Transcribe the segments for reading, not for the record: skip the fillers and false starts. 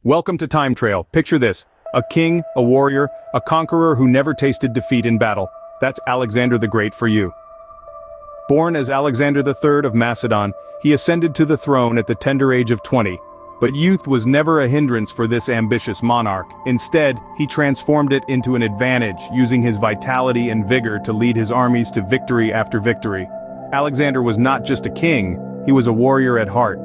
Welcome to Time Trail. Picture this: a king, a warrior, a conqueror who never tasted defeat in battle. That's Alexander the Great for you. Born as Alexander III of Macedon, he ascended to the throne at the tender age of 20. But youth was never a hindrance for this ambitious monarch. Instead, he transformed it into an advantage, using his vitality and vigor to lead his armies to victory after victory. Alexander was not just a king, he was a warrior at heart.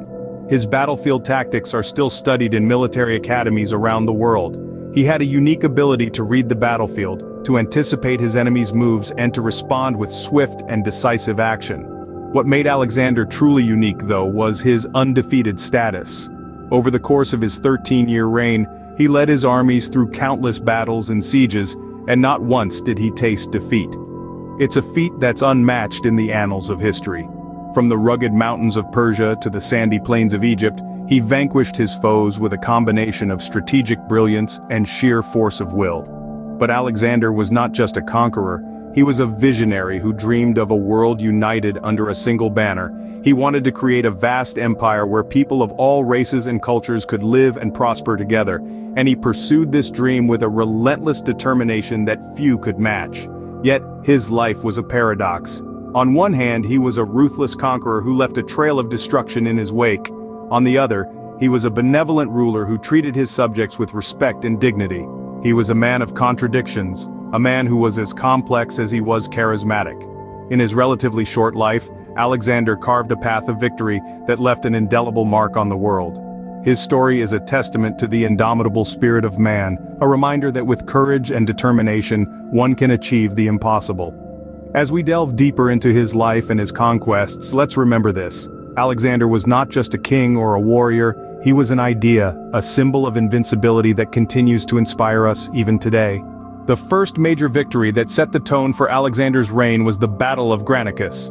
His battlefield tactics are still studied in military academies around the world. He had a unique ability to read the battlefield, to anticipate his enemy's moves and to respond with swift and decisive action. What made Alexander truly unique, though, was his undefeated status. Over the course of his 13-year reign, he led his armies through countless battles and sieges, and not once did he taste defeat. It's a feat that's unmatched in the annals of history. From the rugged mountains of Persia to the sandy plains of Egypt, he vanquished his foes with a combination of strategic brilliance and sheer force of will. But Alexander was not just a conqueror, he was a visionary who dreamed of a world united under a single banner. He wanted to create a vast empire where people of all races and cultures could live and prosper together, and he pursued this dream with a relentless determination that few could match. Yet, his life was a paradox. On one hand, he was a ruthless conqueror who left a trail of destruction in his wake. On the other, he was a benevolent ruler who treated his subjects with respect and dignity. He was a man of contradictions, a man who was as complex as he was charismatic. In his relatively short life, Alexander carved a path of victory that left an indelible mark on the world. His story is a testament to the indomitable spirit of man, a reminder that with courage and determination, one can achieve the impossible. As we delve deeper into his life and his conquests, let's remember this: Alexander was not just a king or a warrior, he was an idea, a symbol of invincibility that continues to inspire us even today. The first major victory that set the tone for Alexander's reign was the Battle of Granicus.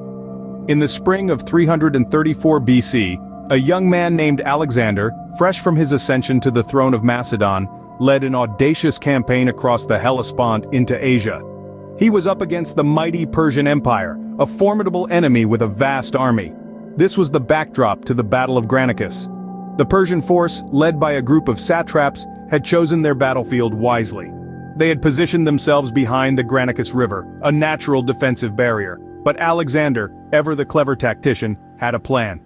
In the spring of 334 BC, a young man named Alexander, fresh from his ascension to the throne of Macedon, led an audacious campaign across the Hellespont into Asia. He was up against the mighty Persian Empire, a formidable enemy with a vast army. This was the backdrop to the Battle of Granicus. The Persian force, led by a group of satraps, had chosen their battlefield wisely. They had positioned themselves behind the Granicus River, a natural defensive barrier. But Alexander, ever the clever tactician, had a plan.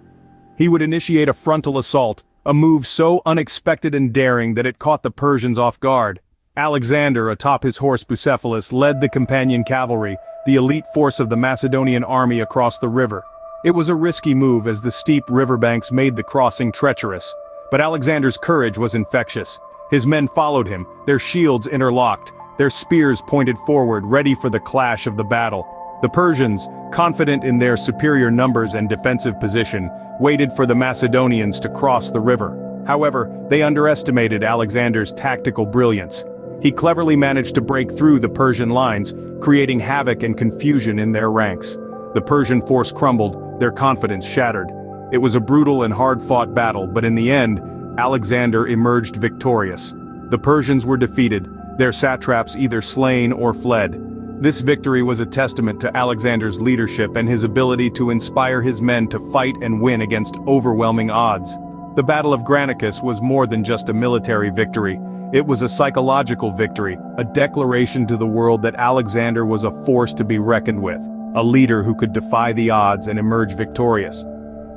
He would initiate a frontal assault, a move so unexpected and daring that it caught the Persians off guard. Alexander, atop his horse Bucephalus, led the companion cavalry, the elite force of the Macedonian army, across the river. It was a risky move as the steep riverbanks made the crossing treacherous. But Alexander's courage was infectious. His men followed him, their shields interlocked, their spears pointed forward, ready for the clash of the battle. The Persians, confident in their superior numbers and defensive position, waited for the Macedonians to cross the river. However, they underestimated Alexander's tactical brilliance. He cleverly managed to break through the Persian lines, creating havoc and confusion in their ranks. The Persian force crumbled, their confidence shattered. It was a brutal and hard-fought battle, but in the end, Alexander emerged victorious. The Persians were defeated, their satraps either slain or fled. This victory was a testament to Alexander's leadership and his ability to inspire his men to fight and win against overwhelming odds. The Battle of Granicus was more than just a military victory. It was a psychological victory, a declaration to the world that Alexander was a force to be reckoned with, a leader who could defy the odds and emerge victorious.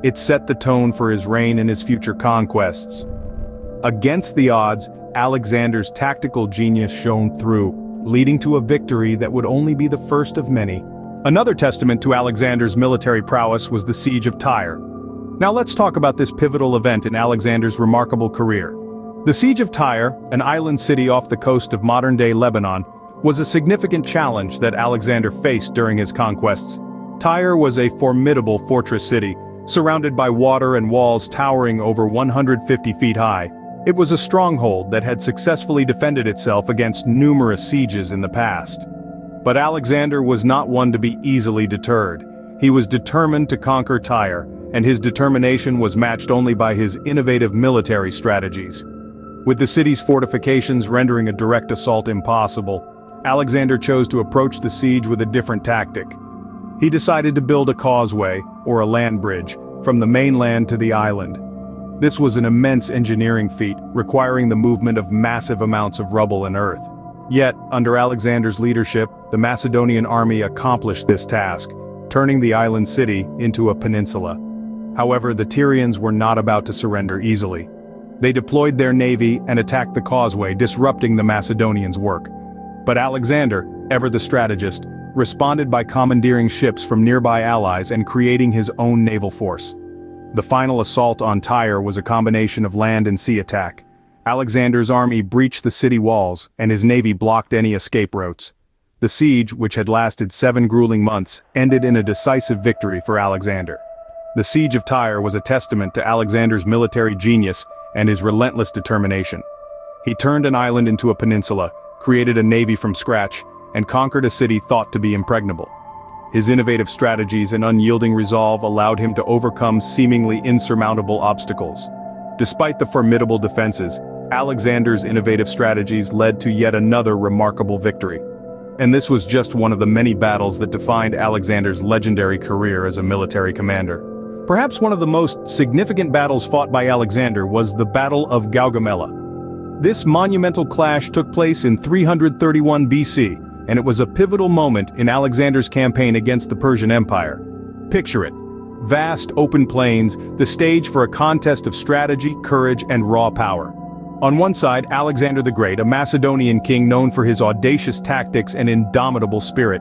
It set the tone for his reign and his future conquests. Against the odds, Alexander's tactical genius shone through, leading to a victory that would only be the first of many. Another testament to Alexander's military prowess was the Siege of Tyre. Now let's talk about this pivotal event in Alexander's remarkable career. The Siege of Tyre, an island city off the coast of modern-day Lebanon, was a significant challenge that Alexander faced during his conquests. Tyre was a formidable fortress city, surrounded by water and walls towering over 150 feet high. It was a stronghold that had successfully defended itself against numerous sieges in the past. But Alexander was not one to be easily deterred. He was determined to conquer Tyre, and his determination was matched only by his innovative military strategies. With the city's fortifications rendering a direct assault impossible, Alexander chose to approach the siege with a different tactic. He decided to build a causeway, or a land bridge, from the mainland to the island. This was an immense engineering feat, requiring the movement of massive amounts of rubble and earth. Yet, under Alexander's leadership, the Macedonian army accomplished this task, turning the island city into a peninsula. However, the Tyrians were not about to surrender easily. They deployed their navy and attacked the causeway, disrupting the Macedonians' work. But Alexander, ever the strategist, responded by commandeering ships from nearby allies and creating his own naval force. The final assault on Tyre was a combination of land and sea attack. Alexander's army breached the city walls, and his navy blocked any escape routes. The siege, which had lasted 7 grueling months, ended in a decisive victory for Alexander. The siege of Tyre was a testament to Alexander's military genius and his relentless determination. He turned an island into a peninsula, created a navy from scratch, and conquered a city thought to be impregnable. His innovative strategies and unyielding resolve allowed him to overcome seemingly insurmountable obstacles. Despite the formidable defenses, Alexander's innovative strategies led to yet another remarkable victory. And this was just one of the many battles that defined Alexander's legendary career as a military commander. Perhaps one of the most significant battles fought by Alexander was the Battle of Gaugamela. This monumental clash took place in 331 BC, and it was a pivotal moment in Alexander's campaign against the Persian Empire. Picture it. Vast open plains, the stage for a contest of strategy, courage, and raw power. On one side, Alexander the Great, a Macedonian king known for his audacious tactics and indomitable spirit.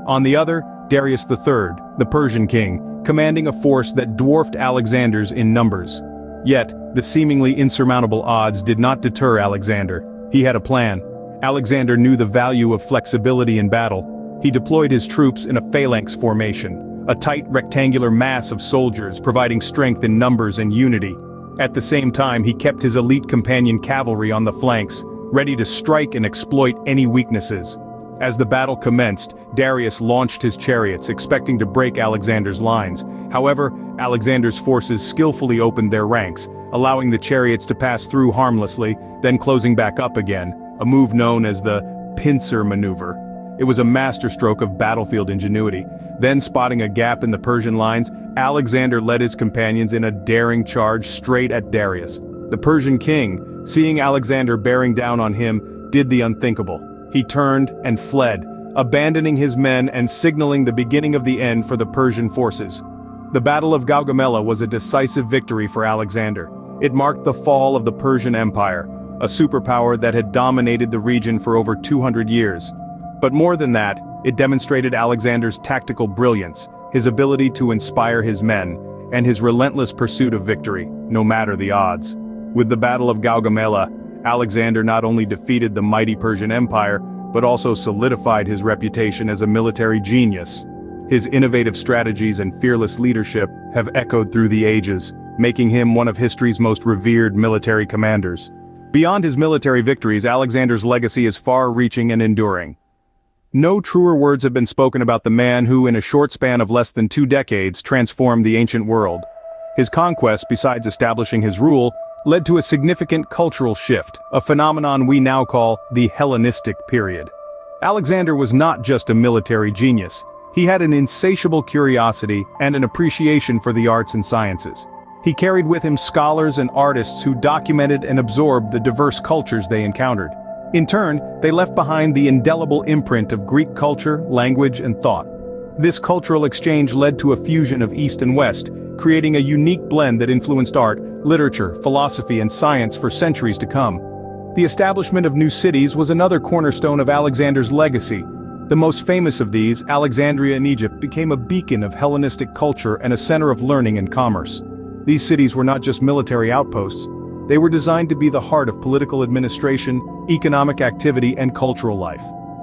On the other, Darius III, the Persian king, commanding a force that dwarfed Alexander's in numbers. Yet, the seemingly insurmountable odds did not deter Alexander. He had a plan. Alexander knew the value of flexibility in battle. He deployed his troops in a phalanx formation, a tight rectangular mass of soldiers providing strength in numbers and unity. At the same time, he kept his elite companion cavalry on the flanks, ready to strike and exploit any weaknesses. As the battle commenced, Darius launched his chariots, expecting to break Alexander's lines. However, Alexander's forces skillfully opened their ranks, allowing the chariots to pass through harmlessly, then closing back up again, a move known as the pincer maneuver. It was a masterstroke of battlefield ingenuity. Then, spotting a gap in the Persian lines, Alexander led his companions in a daring charge straight at Darius. The Persian king, seeing Alexander bearing down on him, did the unthinkable. He turned and fled, abandoning his men and signaling the beginning of the end for the Persian forces. The Battle of Gaugamela was a decisive victory for Alexander. It marked the fall of the Persian Empire, a superpower that had dominated the region for over 200 years. But more than that, it demonstrated Alexander's tactical brilliance, his ability to inspire his men, and his relentless pursuit of victory, no matter the odds. With the Battle of Gaugamela, Alexander not only defeated the mighty Persian Empire, but also solidified his reputation as a military genius. His innovative strategies and fearless leadership have echoed through the ages, making him one of history's most revered military commanders. Beyond his military victories, Alexander's legacy is far-reaching and enduring. No truer words have been spoken about the man who, in a short span of less than 2 decades, transformed the ancient world. His conquest, besides establishing his rule, led to a significant cultural shift, a phenomenon we now call the Hellenistic period. Alexander was not just a military genius. He had an insatiable curiosity and an appreciation for the arts and sciences. He carried with him scholars and artists who documented and absorbed the diverse cultures they encountered. In turn, they left behind the indelible imprint of Greek culture, language, and thought. This cultural exchange led to a fusion of East and West, creating a unique blend that influenced art, literature, philosophy, and science for centuries to come. The establishment of new cities was another cornerstone of Alexander's legacy. The most famous of these, Alexandria in Egypt, became a beacon of Hellenistic culture and a center of learning and commerce. These cities were not just military outposts. They were designed to be the heart of political administration, economic activity, and cultural life.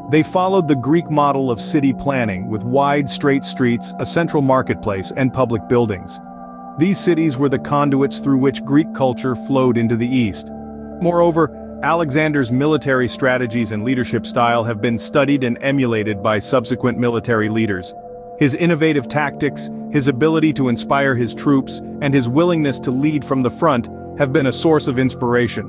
They followed the Greek model of city planning, with wide, straight streets, a central marketplace, and public buildings. These cities were the conduits through which Greek culture flowed into the East. Moreover, Alexander's military strategies and leadership style have been studied and emulated by subsequent military leaders. His innovative tactics, his ability to inspire his troops, and his willingness to lead from the front have been a source of inspiration.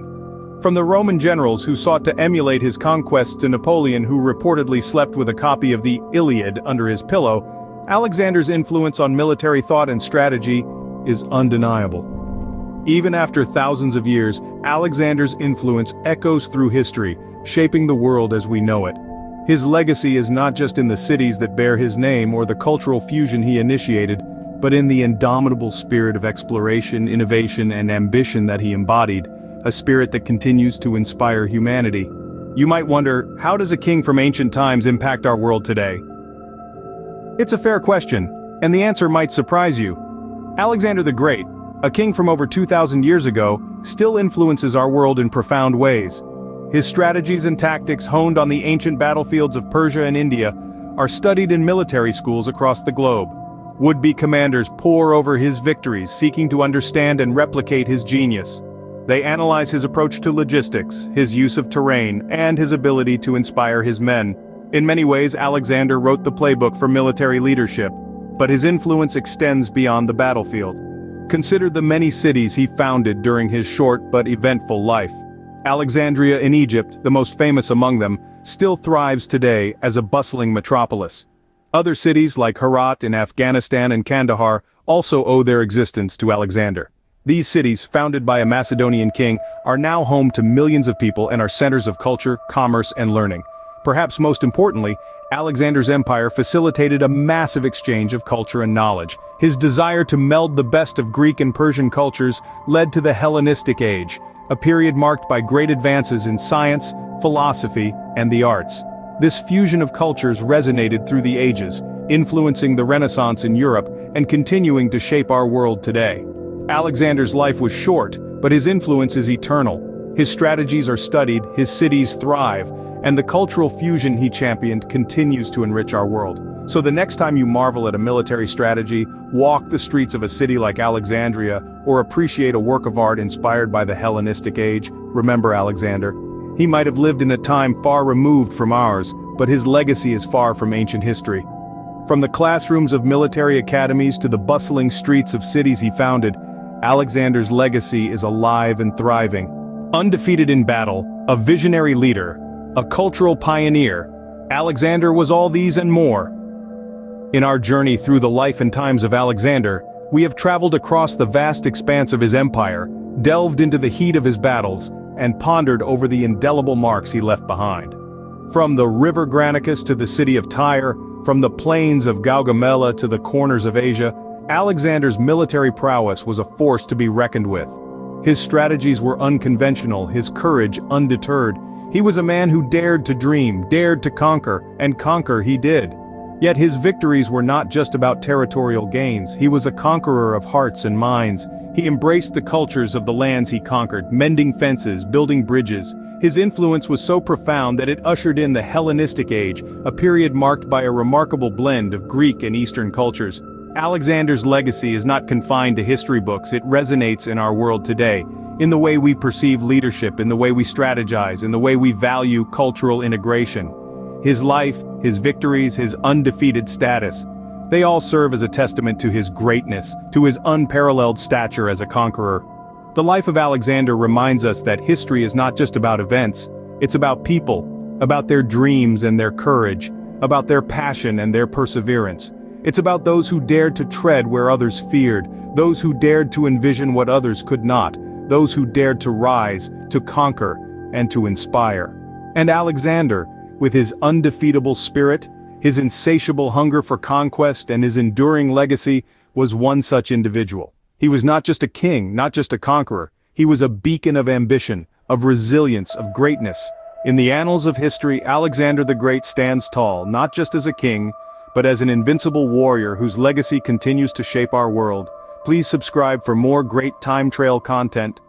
From the Roman generals who sought to emulate his conquests to Napoleon, who reportedly slept with a copy of the Iliad under his pillow, Alexander's influence on military thought and strategy is undeniable. Even after thousands of years, Alexander's influence echoes through history, shaping the world as we know it. His legacy is not just in the cities that bear his name or the cultural fusion he initiated, but in the indomitable spirit of exploration, innovation, and ambition that he embodied, a spirit that continues to inspire humanity. You might wonder, how does a king from ancient times impact our world today? It's a fair question, and the answer might surprise you. Alexander the Great, a king from over 2,000 years ago, still influences our world in profound ways. His strategies and tactics honed on the ancient battlefields of Persia and India are studied in military schools across the globe. Would-be commanders pore over his victories, seeking to understand and replicate his genius. They analyze his approach to logistics, his use of terrain, and his ability to inspire his men. In many ways, Alexander wrote the playbook for military leadership, but his influence extends beyond the battlefield. Consider the many cities he founded during his short but eventful life. Alexandria in Egypt, the most famous among them, still thrives today as a bustling metropolis. Other cities like Herat in Afghanistan and Kandahar also owe their existence to Alexander. These cities, founded by a Macedonian king, are now home to millions of people and are centers of culture, commerce, and learning. Perhaps most importantly, Alexander's empire facilitated a massive exchange of culture and knowledge. His desire to meld the best of Greek and Persian cultures led to the Hellenistic Age, a period marked by great advances in science, philosophy, and the arts. This fusion of cultures resonated through the ages, influencing the Renaissance in Europe and continuing to shape our world today. Alexander's life was short, but his influence is eternal. His strategies are studied, his cities thrive, and the cultural fusion he championed continues to enrich our world. So the next time you marvel at a military strategy, walk the streets of a city like Alexandria, or appreciate a work of art inspired by the Hellenistic Age, remember Alexander. He might have lived in a time far removed from ours, but his legacy is far from ancient history. From the classrooms of military academies to the bustling streets of cities he founded, Alexander's legacy is alive and thriving. Undefeated in battle, a visionary leader, a cultural pioneer, Alexander was all these and more. In our journey through the life and times of Alexander, we have traveled across the vast expanse of his empire, delved into the heat of his battles, and pondered over the indelible marks he left behind. From the river Granicus to the city of Tyre, from the plains of Gaugamela to the corners of Asia, Alexander's military prowess was a force to be reckoned with. His strategies were unconventional, his courage undeterred. He was a man who dared to dream, dared to conquer, and conquer he did. Yet his victories were not just about territorial gains. He was a conqueror of hearts and minds. He embraced the cultures of the lands he conquered, mending fences, building bridges. His influence was so profound that it ushered in the Hellenistic Age, a period marked by a remarkable blend of Greek and Eastern cultures. Alexander's legacy is not confined to history books, it resonates in our world today, in the way we perceive leadership, in the way we strategize, in the way we value cultural integration. His life, his victories, his undefeated status, they all serve as a testament to his greatness, to his unparalleled stature as a conqueror. The life of Alexander reminds us that history is not just about events, it's about people, about their dreams and their courage, about their passion and their perseverance. It's about those who dared to tread where others feared, those who dared to envision what others could not, those who dared to rise, to conquer, and to inspire. And Alexander, with his undefeatable spirit, his insatiable hunger for conquest, and his enduring legacy, was one such individual. He was not just a king, not just a conqueror. He was a beacon of ambition, of resilience, of greatness. In the annals of history, Alexander the Great stands tall, not just as a king, but as an invincible warrior whose legacy continues to shape our world. Please subscribe for more great time trail content.